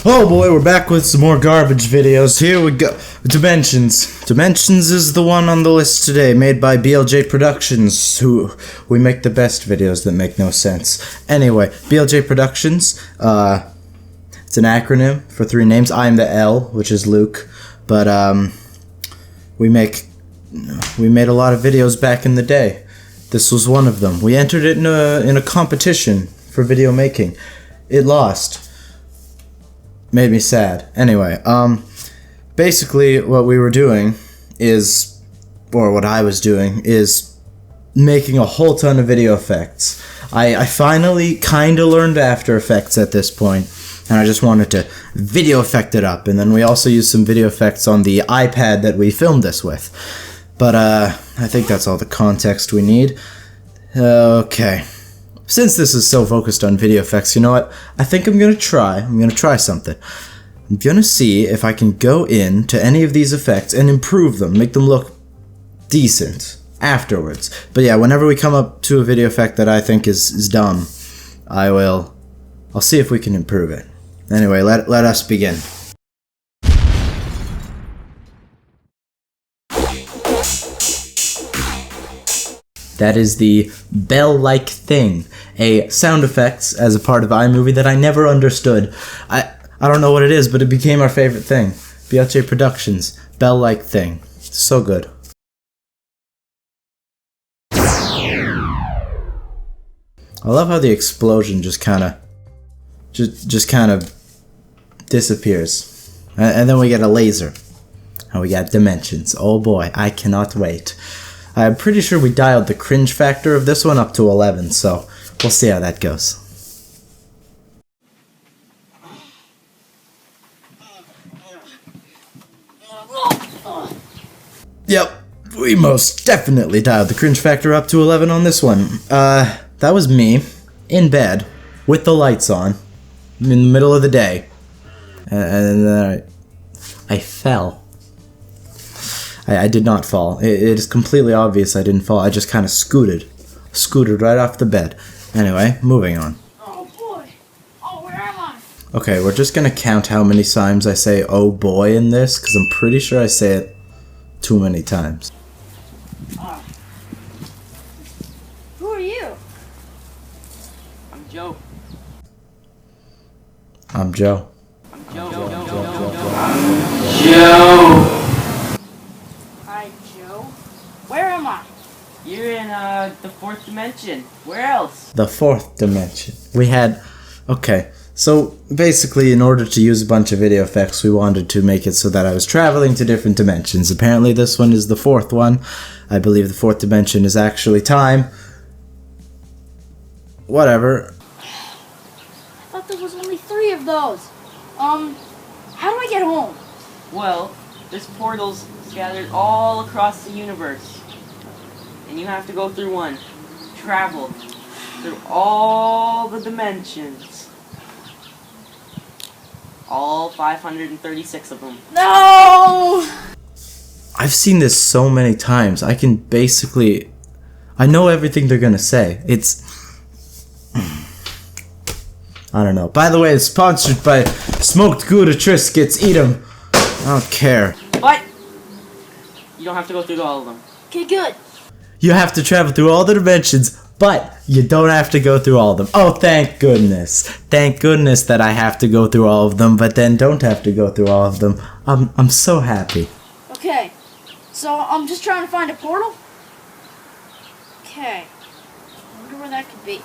Oh boy, we're back with some more garbage videos. Here we go. Dimensions. Dimensions is the one on the list today, made by BLJ Productions, who we make the best videos that make no sense. Anyway, BLJ Productions, it's an acronym for 3 names. I'm the L, which is Luke, but we made a lot of videos back in the day. This was one of them. We entered it in a competition for video making. It lost. Made me sad. Anyway, basically what we were doing is, or what I was doing, is making a whole ton of video effects. I finally kinda learned After Effects at this point, and I just wanted to video effect it up, and then we also used some video effects on the iPad that we filmed this with. But, I think that's all the context we need. Okay. Since this is so focused on video effects, you know what? I think I'm gonna try something. I'm gonna see if I can go into any of these effects and improve them, make them look decent afterwards. But yeah, whenever we come up to a video effect that I think is dumb, I'll see if we can improve it. Anyway, let us begin. That is the bell-like thing, a sound effects as a part of iMovie that I never understood. I don't know what it is, but it became our favorite thing. BLJ Productions, bell-like thing. So good. I love how the explosion just kind of disappears, and then we get a laser, and we got dimensions. Oh boy, I cannot wait. I'm pretty sure we dialed the cringe factor of this one up to 11, so we'll see how that goes. Yep, we most definitely dialed the cringe factor up to 11 on this one. That was me, in bed, with the lights on, in the middle of the day, and then I fell. I did not fall. It is completely obvious I didn't fall. I just kind of scooted right off the bed. Anyway, moving on. Oh boy! Oh, where am I? Okay, we're just gonna count how many times I say "oh boy" in this, because I'm pretty sure I say it too many times. Who are you? I'm Joe. I'm Joe. Joe! Hi, Joe. Where am I? You're in, the 4th dimension. Where else? The 4th dimension. We had... Okay, so basically in order to use a bunch of video effects, we wanted to make it so that I was traveling to different dimensions. Apparently this one is the 4th one. I believe the 4th dimension is actually time. Whatever. I thought there was only 3 of those. How do I get home? Well, there's portals scattered all across the universe. And you have to go through one. Travel through all the dimensions. All 536 of them. No! I've seen this so many times. I can basically... I know everything they're gonna say. It's... I don't know. By the way, it's sponsored by Smoked Gouda Triscuits. Eat 'em. I don't care. But you don't have to go through all of them. Okay, good. You have to travel through all the dimensions, but you don't have to go through all of them. Oh, thank goodness. Thank goodness that I have to go through all of them, but then don't have to go through all of them. I'm so happy. Okay, so I'm just trying to find a portal? Okay. I wonder where that could be.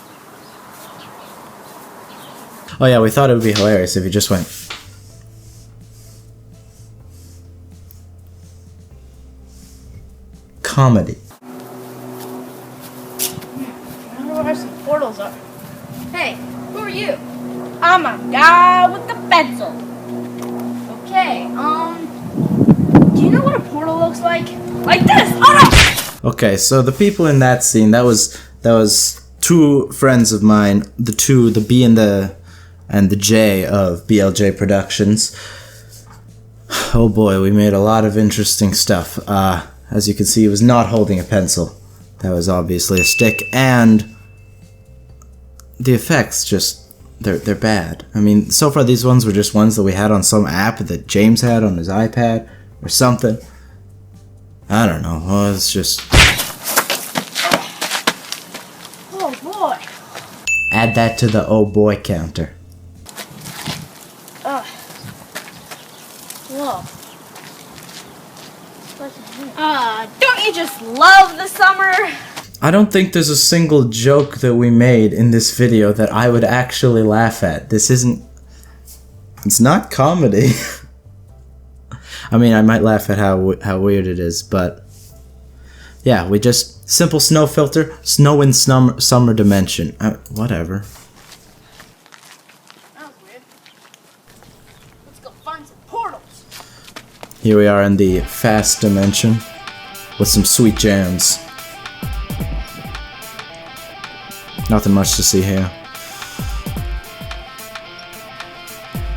Oh yeah, we thought it would be hilarious if you just went... Comedy. I wonder where some portals are. Hey, who are you? I'm a guy with the pencil. Okay, do you know what a portal looks like? Like this! Oh no! Okay, so the people in that scene, that was 2 friends of mine, the B and the J of BLJ Productions. Oh boy, we made a lot of interesting stuff. As you can see, he was not holding a pencil. That was obviously a stick, and the effects just they're bad. I mean, so far these ones were just ones that we had on some app that James had on his iPad or something. I don't know. Well, it's just... Oh boy. Add that to the oh boy counter. Whoa. Don't you just love the summer? I don't think there's a single joke that we made in this video that I would actually laugh at. This isn't... It's not comedy. I mean, I might laugh at how weird it is, but... Yeah, we just... Simple snow filter, snow in summer dimension. Whatever. That was weird. Let's go find some portals. Here we are in the fast dimension with some sweet jams. Nothing much to see here.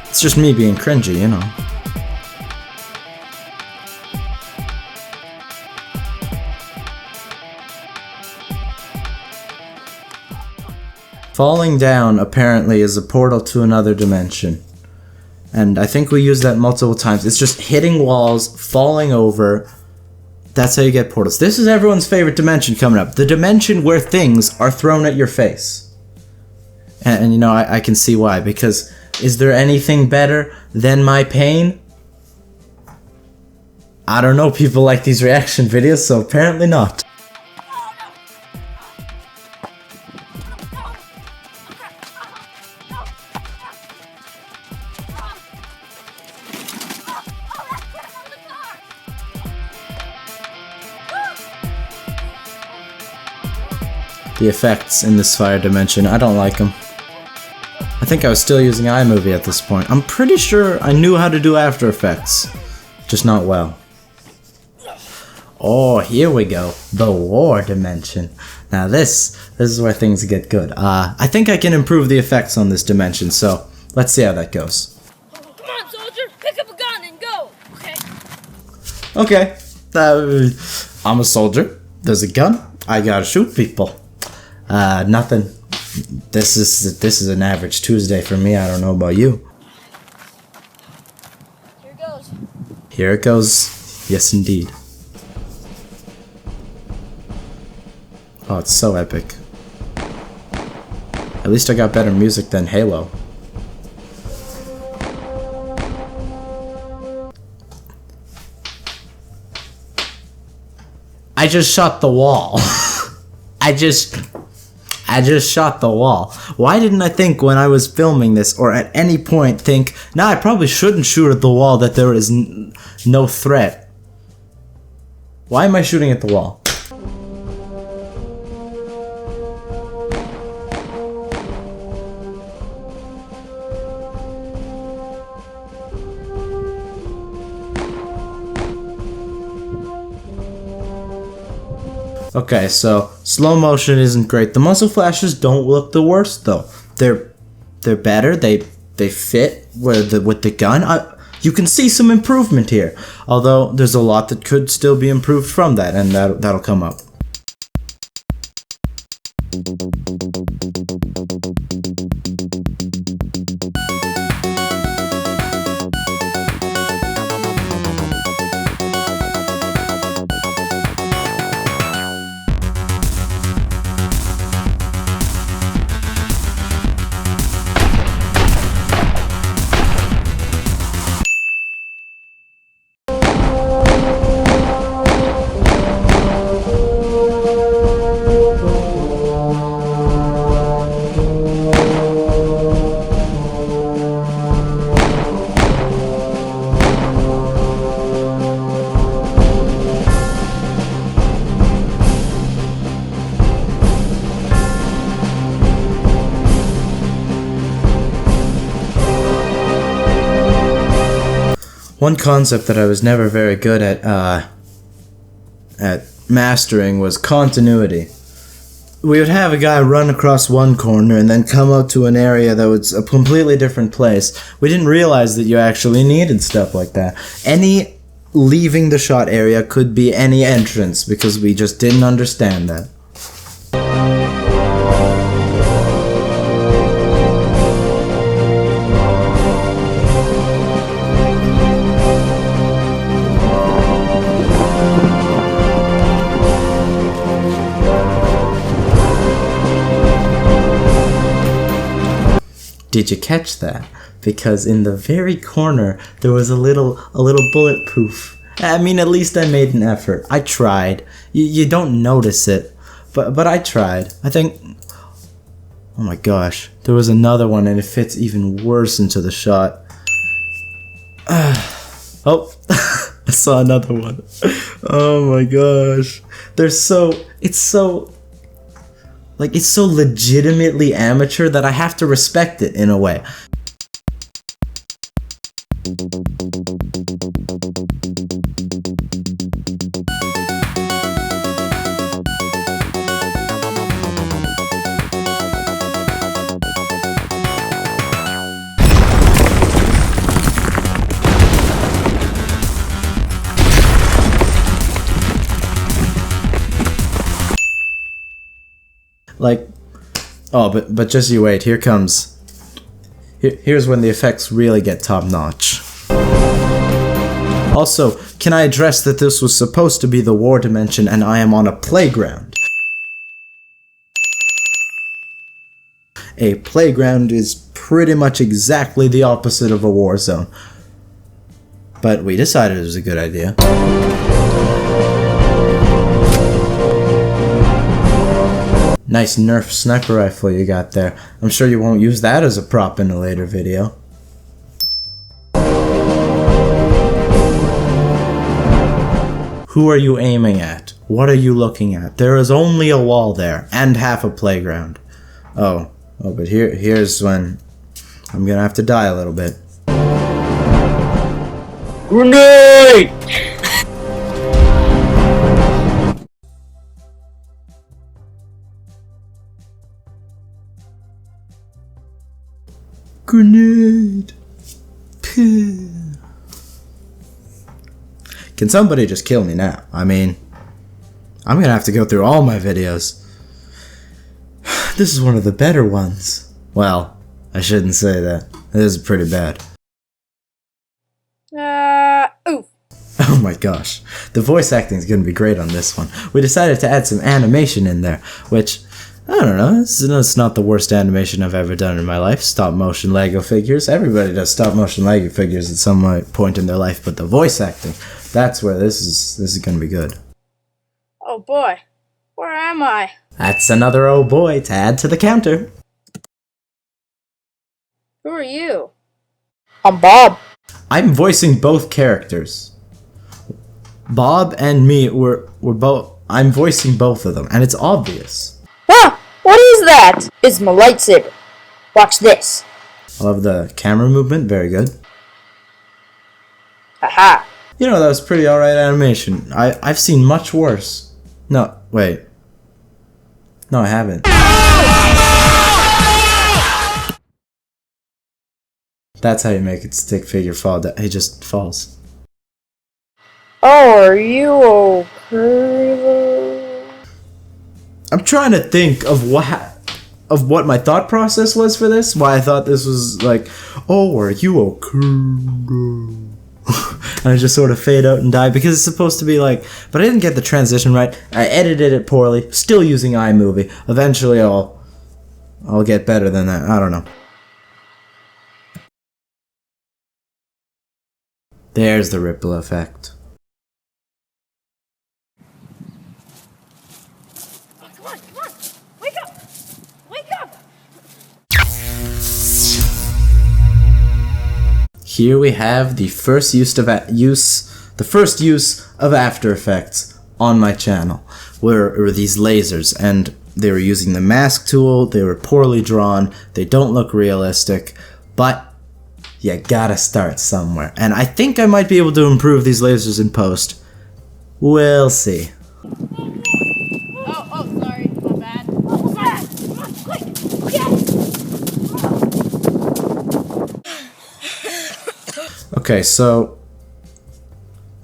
It's just me being cringy, you know. Falling down apparently is a portal to another dimension. And I think we use that multiple times. It's just hitting walls, falling over. That's how you get portals. This is everyone's favorite dimension coming up. The dimension where things are thrown at your face. And you know, I can see why. Because is there anything better than my pain? I don't know, people like these reaction videos, so apparently not. The effects in this fire dimension, I don't like them. I think I was still using iMovie at this point. I'm pretty sure I knew how to do After Effects, just not well. Oh, here we go. The war dimension. Now this is where things get good. I think I can improve the effects on this dimension, so let's see how that goes. Come on, soldier, pick up a gun and go. Okay. I'm a soldier. There's a gun. I gotta shoot people. Nothing. This is an average Tuesday for me. I don't know about you. Here it goes. Here it goes. Yes, indeed. Oh, it's so epic. At least I got better music than Halo. I just shot the wall. I just shot the wall. Why didn't I think when I was filming this, or at any point think, nah, I probably shouldn't shoot at the wall, that there is no threat? Why am I shooting at the wall? Okay, so slow motion isn't great. The muzzle flashes don't look the worst though. They're better. They fit with the gun. You can see some improvement here. Although there's a lot that could still be improved from that, and that'll come up. One concept that I was never very good at mastering was continuity. We would have a guy run across one corner and then come out to an area that was a completely different place. We didn't realize that you actually needed stuff like that. Any leaving the shot area could be any entrance because we just didn't understand that. Did you catch that? Because in the very corner there was a little bulletproof. I mean, at least I made an effort. I tried. You don't notice it, but I tried. I think. Oh my gosh, there was another one, and it fits even worse into the shot. Oh, I saw another one. Oh my gosh, it's so legitimately amateur that I have to respect it in a way. Like, oh, but just you wait. Here's when the effects really get top notch. Also, can I address that this was supposed to be the war dimension and I am on a playground? A playground is pretty much exactly the opposite of a war zone. But we decided it was a good idea. Nice Nerf sniper rifle you got there. I'm sure you won't use that as a prop in a later video. Who are you aiming at? What are you looking at? There is only a wall there, and half a playground. Oh, but here's when I'm gonna have to die a little bit. Grenade! Grenade. Can somebody just kill me now? I mean, I'm gonna have to go through all my videos. This is one of the better ones. Well, I shouldn't say that. This is pretty bad. Oof. Oh my gosh. The voice acting is gonna be great on this one. We decided to add some animation in there, which, I don't know, it's not the worst animation I've ever done in my life. Stop motion Lego figures. Everybody does stop motion Lego figures at some point in their life, but the voice acting, that's where this is gonna be good. Oh boy, where am I? That's another oh boy to add to the counter. Who are you? I'm Bob. I'm voicing both characters. Bob and me, I'm voicing both of them, and it's obvious. Huh? What is that? It's my lightsaber. Watch this. I love the camera movement, very good. Haha. You know, that was pretty alright animation. I've seen much worse. No, wait. No, I haven't. That's how you make a stick figure fall down. He just falls. Oh, are you okay? I'm trying to think of what my thought process was for this. Why I thought this was like, oh, are you okay? And I just sort of fade out and die because it's supposed to be like, but I didn't get the transition right. I edited it poorly, still using iMovie. Eventually I'll get better than that. I don't know. There's the ripple effect. Come on, wake up! Wake up! Here we have the first use of After Effects on my channel, were these lasers, and they were using the mask tool. They were poorly drawn. They don't look realistic, but you gotta start somewhere. And I think I might be able to improve these lasers in post. We'll see. Oh, sorry, my bad. Come on, quick! Okay, so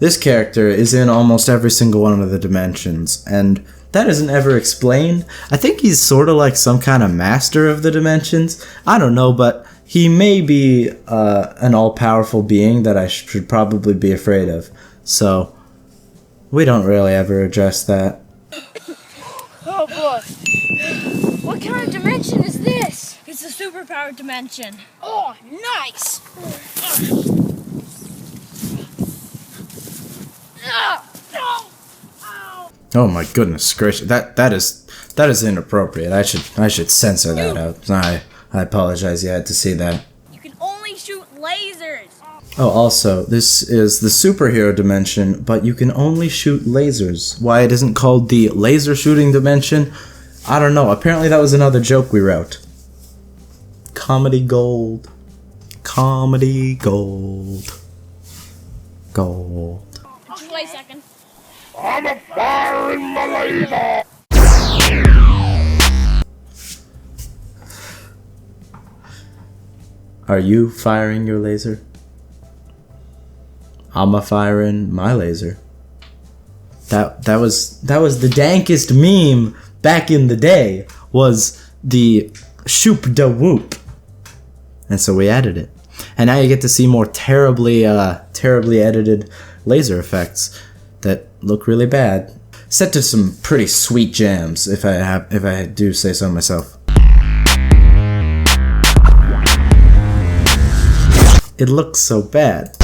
this character is in almost every single one of the dimensions, and that isn't ever explained. I think he's sort of like some kind of master of the dimensions. I don't know, but he may be an all-powerful being that I should probably be afraid of. So, we don't really ever address that. Oh boy. What kind of dimension is this? It's a superpowered dimension. Oh, nice! Oh my goodness gracious! That is inappropriate. I should censor that out. I apologize. You had to see that. You can only shoot lasers. Oh, also, this is the superhero dimension, but you can only shoot lasers. Why it isn't called the laser shooting dimension? I don't know. Apparently that was another joke we wrote. Comedy gold. Comedy gold. Gold. Just wait a second. I'm a firing my laser! Are you firing your laser? I'm a firing my laser. That was the dankest meme back in the day, was the shoop da whoop. And so we added it. And now you get to see more terribly edited laser effects that look really bad. Set to some pretty sweet jams, if I do say so myself. It looks so bad.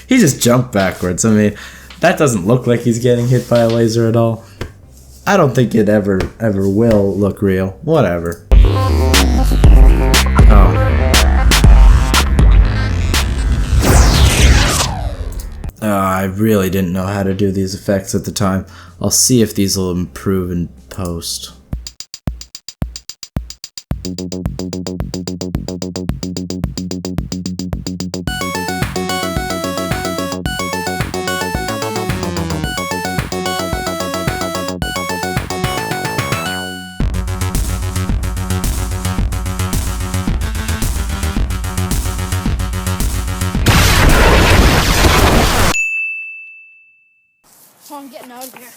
He just jumped backwards. I mean, that doesn't look like he's getting hit by a laser at all. I don't think it ever will look real. Whatever. Oh. I really didn't know how to do these effects at the time. I'll see if these will improve in post. Oh, I'm getting out of here.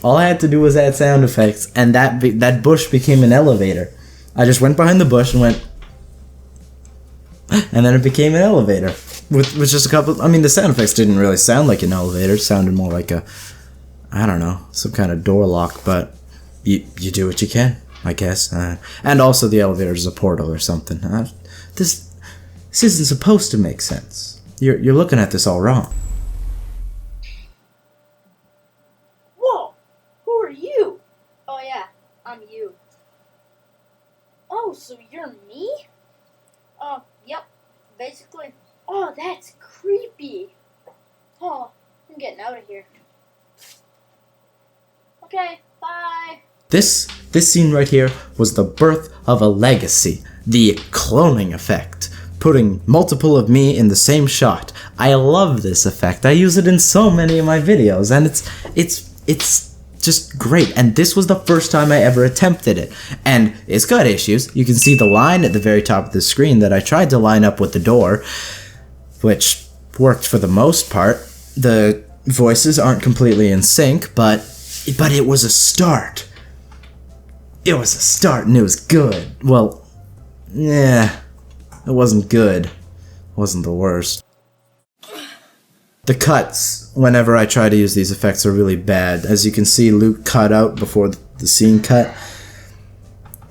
All I had to do was add sound effects, and that bush became an elevator. I just went behind the bush and went, and then it became an elevator. With just a couple. I mean, the sound effects didn't really sound like an elevator. It sounded more like I don't know, some kind of door lock. But you do what you can, I guess. And also, the elevator is a portal or something. This isn't supposed to make sense. You're looking at this all wrong. Oh yeah, I'm you. Oh, so you're me? Oh, yep, basically. Oh, that's creepy. Oh, I'm getting out of here. Okay, bye. This scene right here was the birth of a legacy, the cloning effect, putting multiple of me in the same shot. I love this effect. I use it in so many of my videos, and it's just great. And this was the first time I ever attempted it, and it's got issues. You can see the line at the very top of the screen that I tried to line up with the door, which worked for the most part. The voices aren't completely in sync, but it was a start. It was a start, and it was good. Well, yeah, it wasn't good. It wasn't the worst. The cuts, whenever I try to use these effects, are really bad. As you can see, Luke cut out before the scene cut.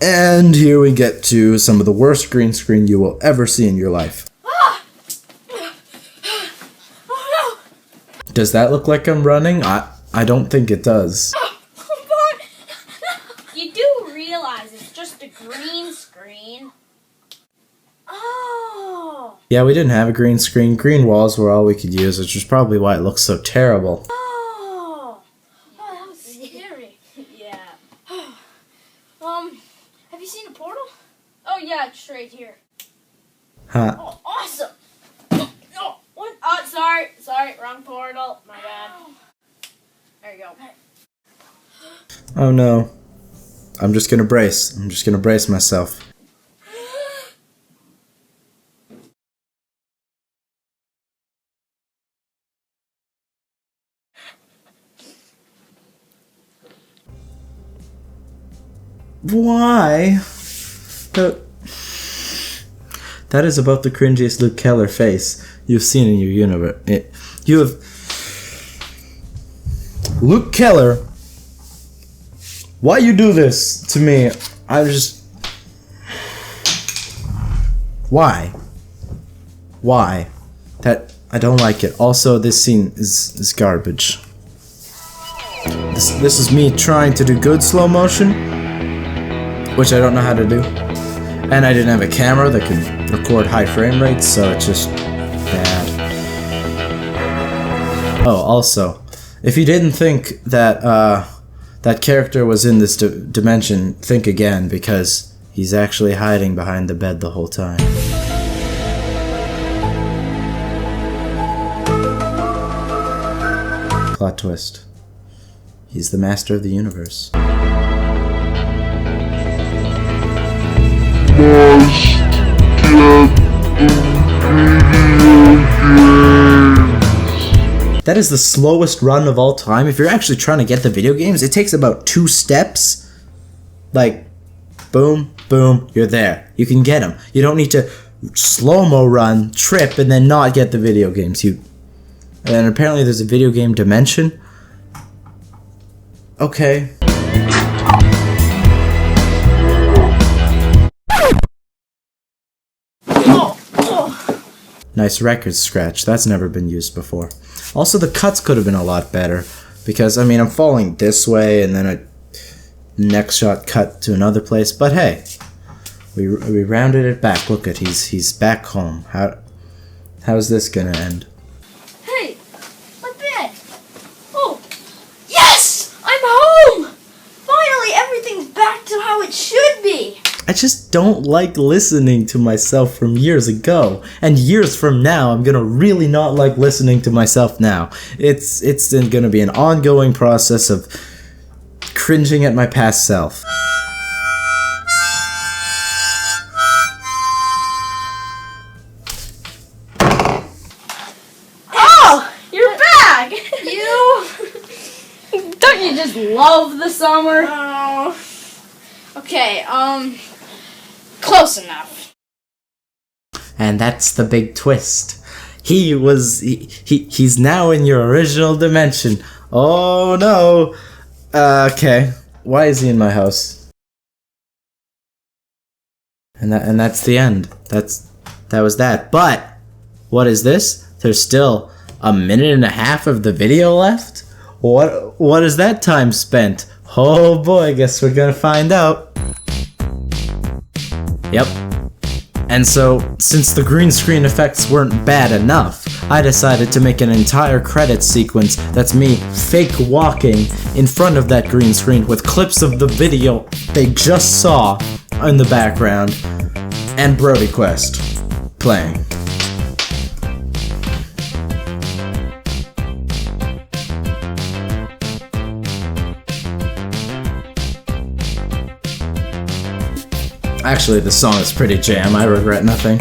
And here we get to some of the worst green screen you will ever see in your life. Oh no! Does that look like I'm running? I don't think it does. You do realize it's just a green screen. Oh. Yeah, we didn't have a green screen. Green walls were all we could use, which is probably why it looks so terrible. Oh. Oh, that was scary. Yeah. Have you seen a portal? Oh yeah, it's straight here. Huh. Oh, awesome. Oh, what? Oh, sorry, wrong portal. My bad. There you go. Oh no. I'm just gonna brace myself. Why? That is about the cringiest Luke Keller face you've seen in your universe. You have Luke Keller. Why you do this to me? Why? That I don't like it. Also, this scene is garbage. This is me trying to do good slow motion, which I don't know how to do. And I didn't have a camera that could record high frame rates, so it's just bad. Oh, also, if you didn't think that that character was in this dimension, think again, because he's actually hiding behind the bed the whole time. Plot twist. He's the master of the universe. That is the slowest run of all time. If you're actually trying to get the video games, it takes about 2 steps. Like, boom, boom, you're there. You can get them. You don't need to slow-mo run, trip, and then not get the video games. And apparently there's a video game dimension. Okay. Nice record scratch. That's never been used before. Also, the cuts could have been a lot better. Because, I mean, I'm falling this way, and then a next shot cut to another place. But hey, we rounded it back. Look at, he's back home. How's this gonna end? Hey, my bed. Oh, yes! I'm home! Finally, everything's back to how it should be. I just don't like listening to myself from years ago. And years from now, I'm gonna really not like listening to myself now. It's gonna be an ongoing process of cringing at my past self. Oh, you're back! Don't you just love the summer? Oh. Okay, close enough. And that's the big twist. He's now in your original dimension. Oh no. Okay. Why is he in my house? And that's the end. That was that. But what is this? There's still 1.5 minutes of the video left? What is that time spent? Oh boy, guess we're gonna find out. Yep. And so, since the green screen effects weren't bad enough, I decided to make an entire credits sequence that's me fake walking in front of that green screen with clips of the video they just saw in the background, and Brody Quest playing. Actually, the song is pretty jam. I regret nothing.